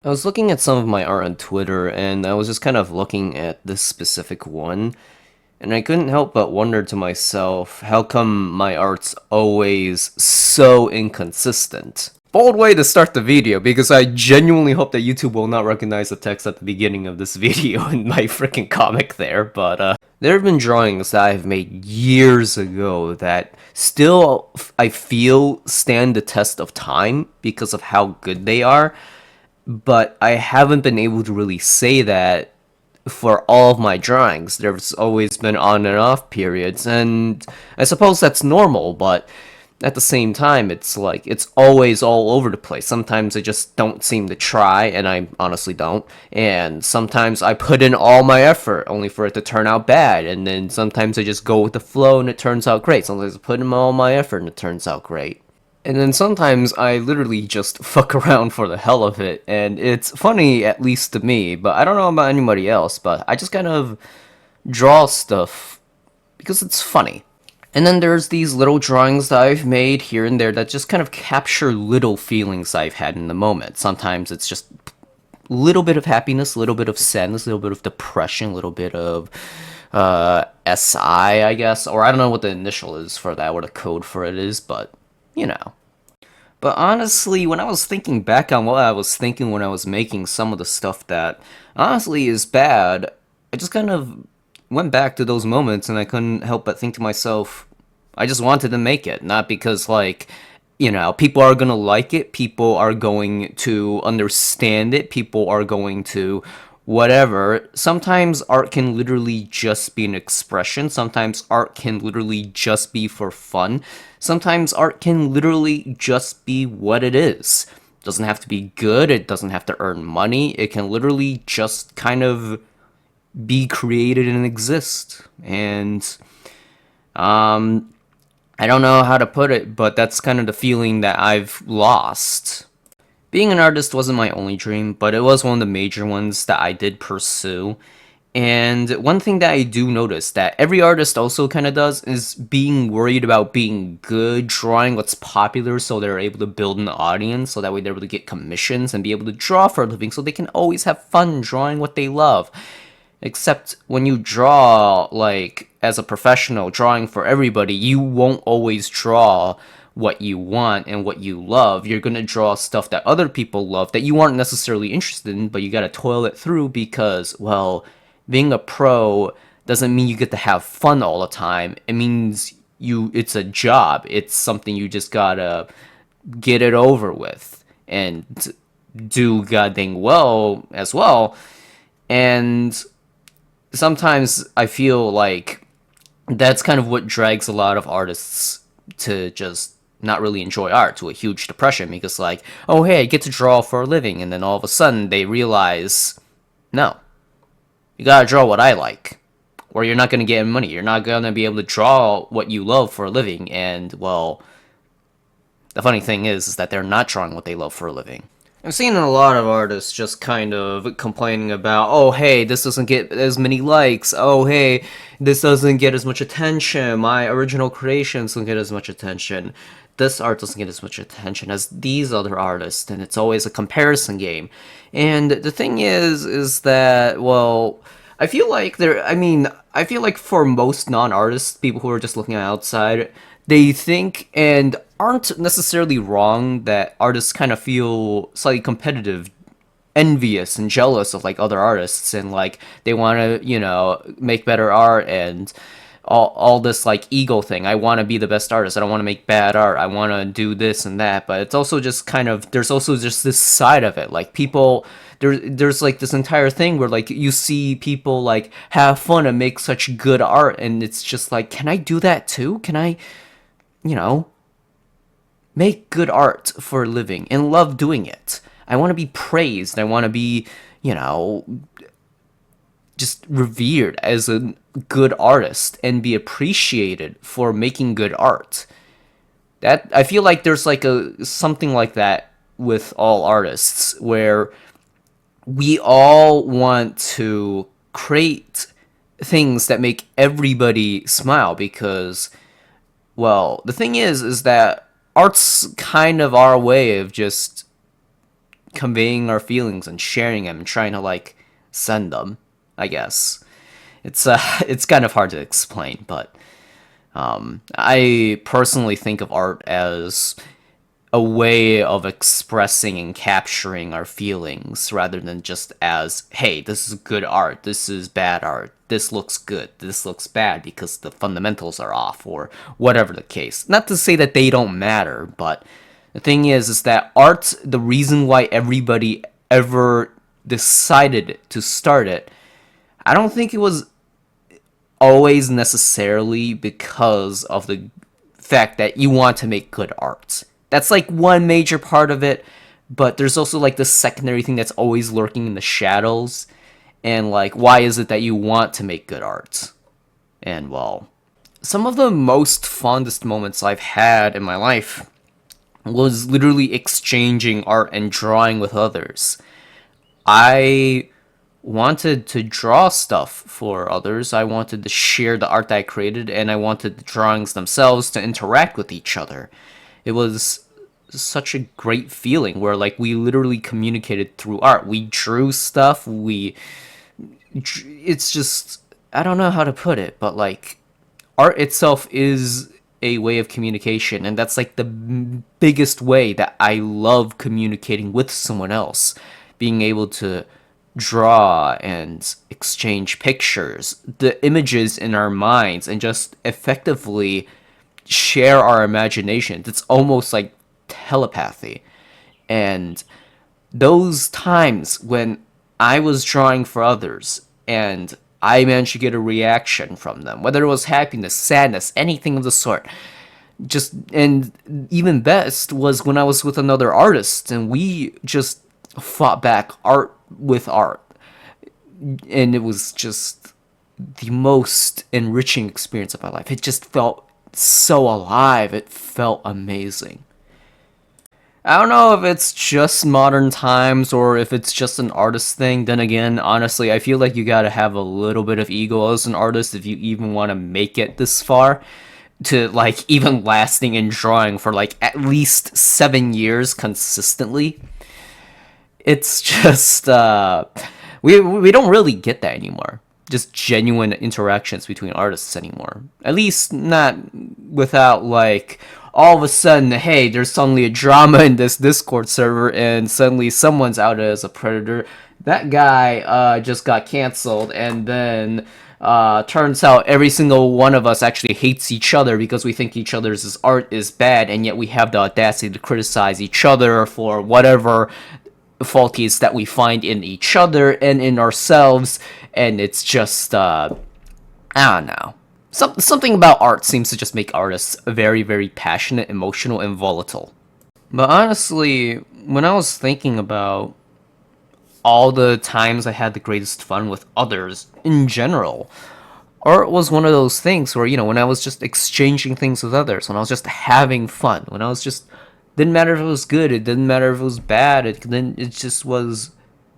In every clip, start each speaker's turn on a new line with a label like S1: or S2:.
S1: I was looking at some of my art on Twitter, and I was just kind of looking at this specific one, and I couldn't help but wonder to myself, how come my art's always so inconsistent? Bold way to start the video, because I genuinely hope that YouTube will not recognize the text at the beginning of this video in my freaking comic there, but there have been drawings that I've made years ago that still, I feel, stand the test of time because of how good they are, but I haven't been able to really say that for all of my drawings. There's always been on and off periods, and I suppose that's normal, but at the same time, it's like it's always all over the place. Sometimes I just don't seem to try, and I honestly don't. And sometimes I put in all my effort only for it to turn out bad, and then sometimes I just go with the flow and it turns out great. Sometimes I put in all my effort and it turns out great. And then sometimes I literally just fuck around for the hell of it, and it's funny, at least to me, but I don't know about anybody else, but I just kind of draw stuff because it's funny. And then there's these little drawings that I've made here and there that just kind of capture little feelings I've had in the moment. Sometimes it's just a little bit of happiness, a little bit of sadness, a little bit of depression, a little bit of SI, I guess, or I don't know what the initial is for that, what the code for it is, but you know. But honestly, when I was thinking back on what I was thinking when I was making some of the stuff that honestly is bad, I just kind of went back to those moments and I couldn't help but think to myself, I just wanted to make it. Not because, like, people are gonna like it, people are going to understand it, people are going to whatever. Sometimes art can literally just be an expression. Sometimes art can literally just be for fun. Sometimes art can literally just be what it is. It doesn't have to be good, it doesn't have to earn money. It can literally just kind of be created and exist. And I don't know how to put it, but that's kind of the feeling that I've lost. Being an artist wasn't my only dream, but it was one of the major ones that I did pursue. And one thing that I do notice that every artist also kind of does is being worried about being good, drawing what's popular so they're able to build an audience, so that way they're able to get commissions and be able to draw for a living so they can always have fun drawing what they love. Except when you draw, like, as a professional, drawing for everybody, you won't always draw what you want and what you love. You're gonna draw stuff that other people love that you aren't necessarily interested in, but you gotta toil it through because, well, being a pro doesn't mean you get to have fun all the time. It means it's a job. It's something you just gotta get it over with and do goddamn well as well. And sometimes I feel like that's kind of what drags a lot of artists to just not really enjoy art, to a huge depression, because, like, oh hey, I get to draw for a living, and then all of a sudden they realize, no, you gotta draw what I like, or you're not gonna get money. You're not gonna be able to draw what you love for a living. And, well, the funny thing is that they're not drawing what they love for a living. I've seen a lot of artists just kind of complaining about, oh hey, this doesn't get as many likes, oh hey, this doesn't get as much attention, my original creations don't get as much attention, this art doesn't get as much attention as these other artists, and it's always a comparison game. And the thing is that, well, I feel like for most non-artists, people who are just looking outside, they think and aren't necessarily wrong that artists kind of feel slightly competitive, envious and jealous of, like, other artists, and, like, they want to, make better art, and all this, like, ego thing. I want to be the best artist, I don't want to make bad art, I want to do this and that. But it's also just kind of, there's also just this side of it, like, people, there's like this entire thing where, like, you see people, like, have fun and make such good art, and it's just like, can I do that too? Can I, you know make good art for a living and love doing it? I want to be praised. I want to be, you know, just revered as a good artist and be appreciated for making good art. That, I feel like there's like a something like that with all artists, where we all want to create things that make everybody smile, because, well, the thing is that art's kind of our way of just conveying our feelings and sharing them and trying to like send them, I guess. It's it's kind of hard to explain, but I personally think of art as a way of expressing and capturing our feelings rather than just as, hey, this is good art, this is bad art, this looks good, this looks bad because the fundamentals are off, or whatever the case. Not to say that they don't matter, but the thing is that art, the reason why everybody ever decided to start it, I don't think it was always necessarily because of the fact that you want to make good art. That's like one major part of it, but there's also like the secondary thing that's always lurking in the shadows. And like, why is it that you want to make good art? And well, some of the most fondest moments I've had in my life was literally exchanging art and drawing with others. I wanted to draw stuff for others. I wanted to share the art that I created, and I wanted the drawings themselves to interact with each other. It was such a great feeling where like we literally communicated through art. We drew stuff. It's just, I don't know how to put it, but like art itself is a way of communication, and that's like the biggest way that I love communicating with someone else. Being able to draw and exchange pictures, the images in our minds, and just effectively share our imaginations. It's almost like telepathy. And those times when I was drawing for others and I managed to get a reaction from them, whether it was happiness, sadness, anything of the sort. Just, and even best was when I was with another artist and we just fought back art with art. And it was just the most enriching experience of my life. It just felt so alive. It felt amazing. I don't know if it's just modern times or if it's just an artist thing. Then again, honestly, I feel like you gotta have a little bit of ego as an artist if you even want to make it this far to like even lasting in drawing for like at least 7 years consistently. It's just we don't really get that anymore. Just genuine interactions between artists anymore. At least not without like all of a sudden, hey, there's suddenly a drama in this Discord server, and suddenly someone's out as a predator. That guy just got canceled, and then turns out every single one of us actually hates each other because we think each other's art is bad, and yet we have the audacity to criticize each other for whatever faulties that we find in each other and in ourselves, and it's just I don't know. Something about art seems to just make artists very, very passionate, emotional, and volatile. But honestly, when I was thinking about all the times I had the greatest fun with others in general, art was one of those things where, when I was just exchanging things with others, when I was just having fun, when I was just, didn't matter if it was good, it didn't matter if it was bad, it just was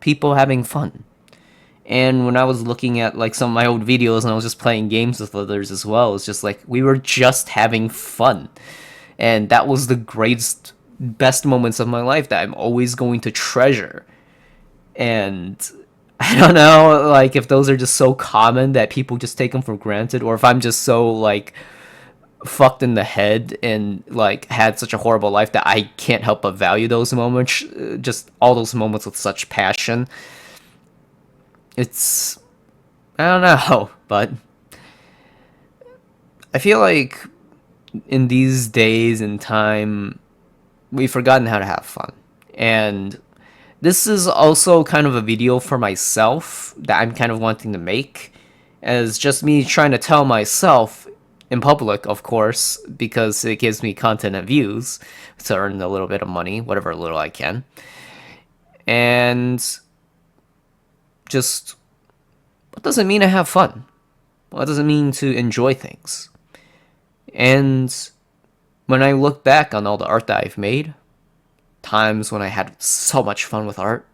S1: people having fun. And when I was looking at like some of my old videos and I was just playing games with others as well, it's just like we were just having fun. And that was the greatest, best moments of my life that I'm always going to treasure. And I don't know, like, if those are just so common that people just take them for granted, or if I'm just so, like, fucked in the head and, like, had such a horrible life that I can't help but value those moments, just all those moments with such passion. It's, I don't know, but I feel like in these days and time, we've forgotten how to have fun. And this is also kind of a video for myself that I'm kind of wanting to make, as just me trying to tell myself, in public, of course, because it gives me content and views to earn a little bit of money, whatever little I can. And just, what does it mean to have fun? What does it mean to enjoy things? And when I look back on all the art that I've made, times when I had so much fun with art,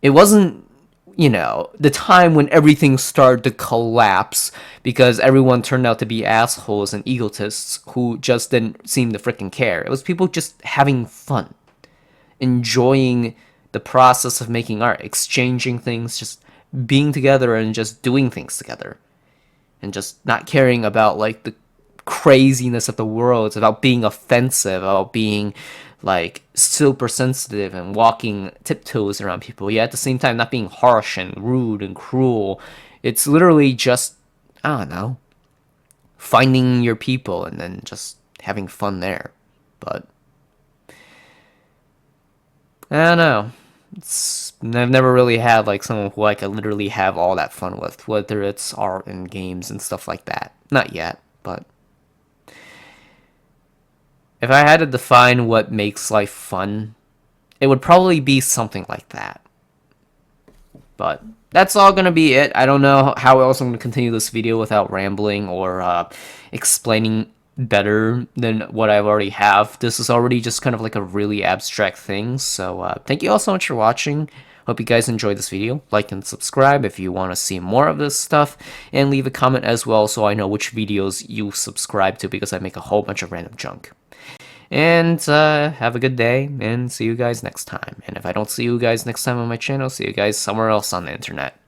S1: it wasn't, the time when everything started to collapse because everyone turned out to be assholes and egotists who just didn't seem to freaking care. It was people just having fun. enjoying the process of making art, exchanging things, just being together and just doing things together. And just not caring about like the craziness of the world. It's about being offensive, about being like super sensitive and walking tiptoes around people. Yet at the same time not being harsh and rude and cruel. It's literally just, I don't know, finding your people and then just having fun there. But I don't know. I've never really had like someone who I could literally have all that fun with, whether it's art and games and stuff like that. Not yet, but if I had to define what makes life fun, it would probably be something like that. But that's all gonna be it. I don't know how else I'm gonna continue this video without rambling or explaining better than what I already have. This is already just kind of like a really abstract thing. So thank you all so much for watching. Hope you guys enjoyed this video. Like and subscribe if you want to see more of this stuff. And leave a comment as well so I know which videos you subscribe to, because I make a whole bunch of random junk. And have a good day, and see you guys next time. And if I don't see you guys next time on my channel, see you guys somewhere else on the internet.